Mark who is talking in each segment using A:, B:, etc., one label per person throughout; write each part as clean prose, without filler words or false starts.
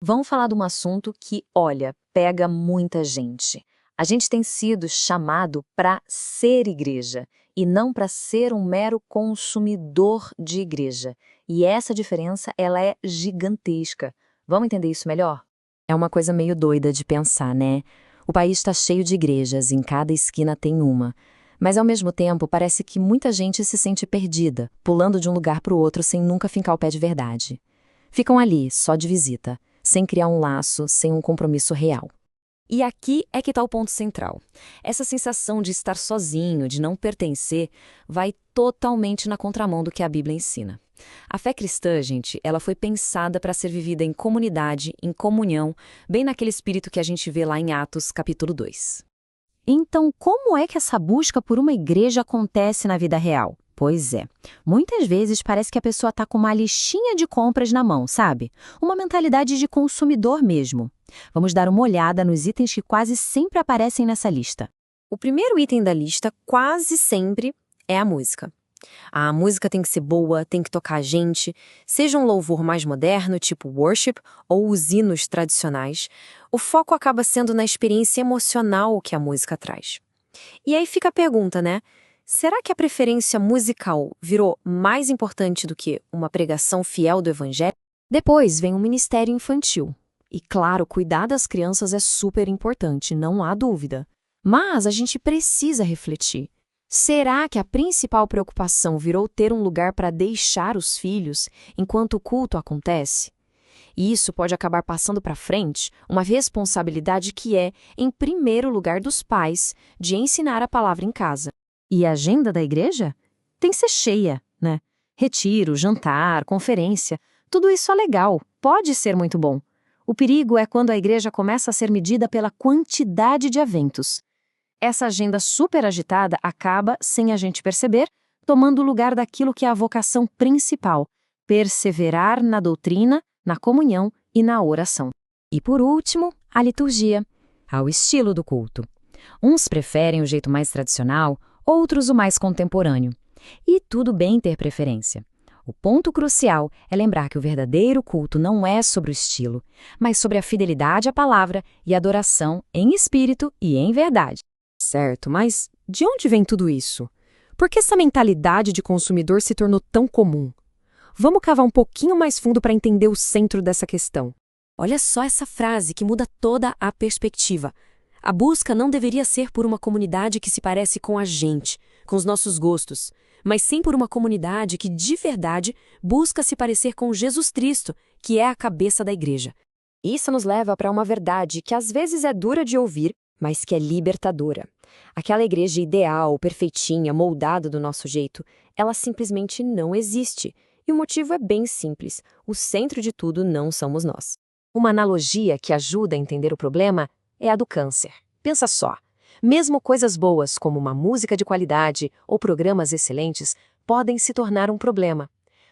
A: Vamos falar de um assunto que, olha, pega muita gente. A gente tem sido chamado para ser igreja e não para ser um mero consumidor de igreja. E essa diferença, ela é gigantesca. Vamos entender isso melhor?
B: É uma coisa meio doida de pensar, né? O país está cheio de igrejas, em cada esquina tem uma. Mas, ao mesmo tempo, parece que muita gente se sente perdida, pulando de um lugar para o outro sem nunca fincar o pé de verdade. Ficam ali, só de visita, sem criar um laço, sem um compromisso real. E aqui é que está o ponto central. Essa sensação de estar sozinho, de não pertencer, vai totalmente na contramão do que a Bíblia ensina. A fé cristã, gente, ela foi pensada para ser vivida em comunidade, em comunhão, bem naquele espírito que a gente vê lá em Atos, capítulo 2.
C: Então, como é que essa busca por uma igreja acontece na vida real? Pois é, muitas vezes parece que a pessoa está com uma listinha de compras na mão, sabe? Uma mentalidade de consumidor mesmo. Vamos dar uma olhada nos itens que quase sempre aparecem nessa lista.
B: O primeiro item da lista, quase sempre, é a música. A música tem que ser boa, tem que tocar a gente, seja um louvor mais moderno, tipo worship, ou os hinos tradicionais, o foco acaba sendo na experiência emocional que a música traz. E aí fica a pergunta, né? Será que a preferência musical virou mais importante do que uma pregação fiel do evangelho? Depois vem o ministério infantil. E claro, cuidar das crianças é super importante, não há dúvida. Mas a gente precisa refletir. Será que a principal preocupação virou ter um lugar para deixar os filhos enquanto o culto acontece? E isso pode acabar passando para frente uma responsabilidade que é, em primeiro lugar, dos pais, de ensinar a palavra em casa.
C: E a agenda da igreja? Tem que ser cheia, né? Retiro, jantar, conferência, tudo isso é legal, pode ser muito bom. O perigo é quando a igreja começa a ser medida pela quantidade de eventos. Essa agenda super agitada acaba, sem a gente perceber, tomando o lugar daquilo que é a vocação principal: perseverar na doutrina, na comunhão e na oração.
B: E por último, a liturgia, ao estilo do culto. Uns preferem o jeito mais tradicional, outros o mais contemporâneo. E tudo bem ter preferência. O ponto crucial é lembrar que o verdadeiro culto não é sobre o estilo, mas sobre a fidelidade à palavra e adoração em espírito e em verdade. Certo, mas de onde vem tudo isso? Por que essa mentalidade de consumidor se tornou tão comum? Vamos cavar um pouquinho mais fundo para entender o centro dessa questão. Olha só essa frase que muda toda a perspectiva. A busca não deveria ser por uma comunidade que se parece com a gente, com os nossos gostos, mas sim por uma comunidade que, de verdade, busca se parecer com Jesus Cristo, que é a cabeça da igreja. Isso nos leva para uma verdade que às vezes é dura de ouvir, mas que é libertadora. Aquela igreja ideal, perfeitinha, moldada do nosso jeito, ela simplesmente não existe. E o motivo é bem simples: o centro de tudo não somos nós. Uma analogia que ajuda a entender o problema é a do câncer. Pensa só, mesmo coisas boas como uma música de qualidade ou programas excelentes podem se tornar um problema.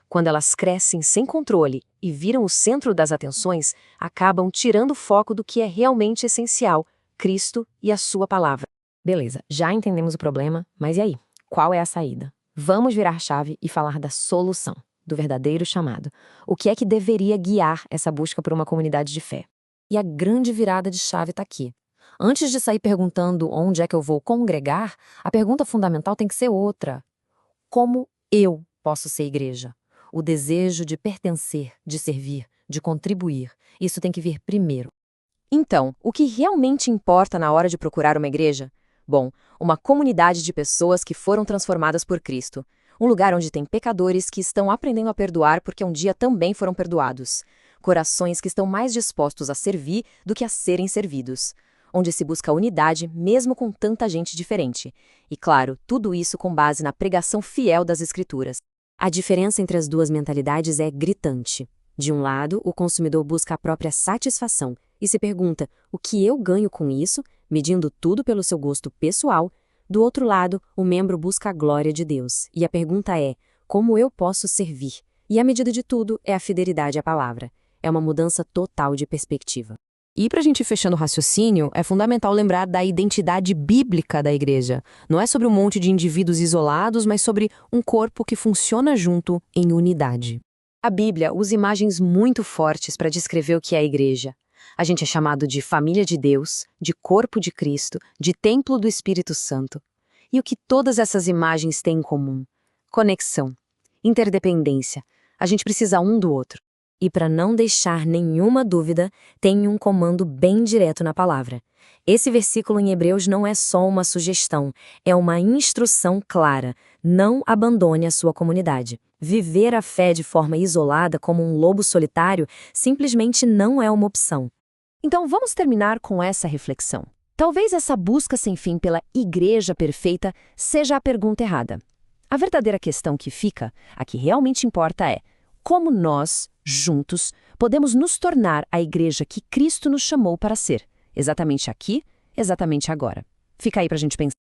B: Quando elas crescem sem controle e viram o centro das atenções, acabam tirando o foco do que é realmente essencial: Cristo e a sua palavra. Beleza, já entendemos o problema, mas e aí? Qual é a saída? Vamos virar a chave e falar da solução, do verdadeiro chamado. O que é que deveria guiar essa busca por uma comunidade de fé? E a grande virada de chave está aqui. Antes de sair perguntando onde é que eu vou congregar, a pergunta fundamental tem que ser outra: como eu posso ser igreja? O desejo de pertencer, de servir, de contribuir, isso tem que vir primeiro. Então, o que realmente importa na hora de procurar uma igreja? Bom, uma comunidade de pessoas que foram transformadas por Cristo. Um lugar onde tem pecadores que estão aprendendo a perdoar porque um dia também foram perdoados. Corações que estão mais dispostos a servir do que a serem servidos. Onde se busca unidade mesmo com tanta gente diferente. E claro, tudo isso com base na pregação fiel das Escrituras. A diferença entre as duas mentalidades é gritante. De um lado, o consumidor busca a própria satisfação e se pergunta: o que eu ganho com isso, medindo tudo pelo seu gosto pessoal? Do outro lado, o membro busca a glória de Deus, e a pergunta é: como eu posso servir? E a medida de tudo é a fidelidade à palavra. É uma mudança total de perspectiva. E para a gente ir fechando o raciocínio, é fundamental lembrar da identidade bíblica da igreja. Não é sobre um monte de indivíduos isolados, mas sobre um corpo que funciona junto em unidade.
C: A Bíblia usa imagens muito fortes para descrever o que é a igreja. A gente é chamado de família de Deus, de corpo de Cristo, de templo do Espírito Santo. E o que todas essas imagens têm em comum? Conexão, interdependência. A gente precisa um do outro.
B: E para não deixar nenhuma dúvida, tem um comando bem direto na palavra. Esse versículo em Hebreus não é só uma sugestão, é uma instrução clara. Não abandone a sua comunidade. Viver a fé de forma isolada como um lobo solitário simplesmente não é uma opção.
C: Então vamos terminar com essa reflexão. Talvez essa busca sem fim pela igreja perfeita seja a pergunta errada. A verdadeira questão que fica, a que realmente importa é: como nós, juntos, podemos nos tornar a igreja que Cristo nos chamou para ser? Exatamente aqui, exatamente agora. Fica aí para a gente pensar.